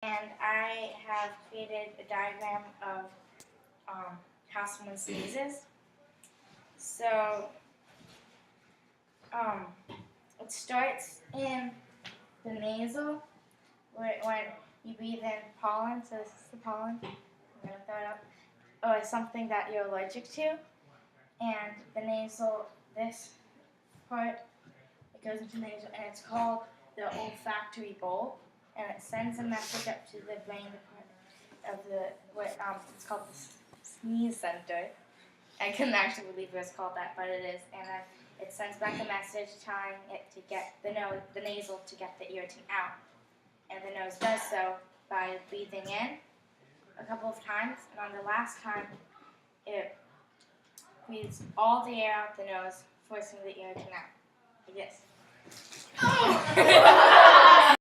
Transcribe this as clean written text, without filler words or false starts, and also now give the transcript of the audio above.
And I have created a diagram of how someone sneezes. So it starts in the nasal, when you breathe in pollen. So this is the pollen. I'm going to throw it up. Or something that you're allergic to. And the nasal, this part, it goes into the nasal, and it's called the olfactory bulb. And it sends a message up to the brain of it's called the sneeze center. I couldn't actually believe it was called that, but it is. And then it sends back a message telling it to get the nasal to get the irritant out. And the nose does so by breathing in a couple of times, and on the last time, it breathes all the air out the nose, forcing the irritant out. Like this.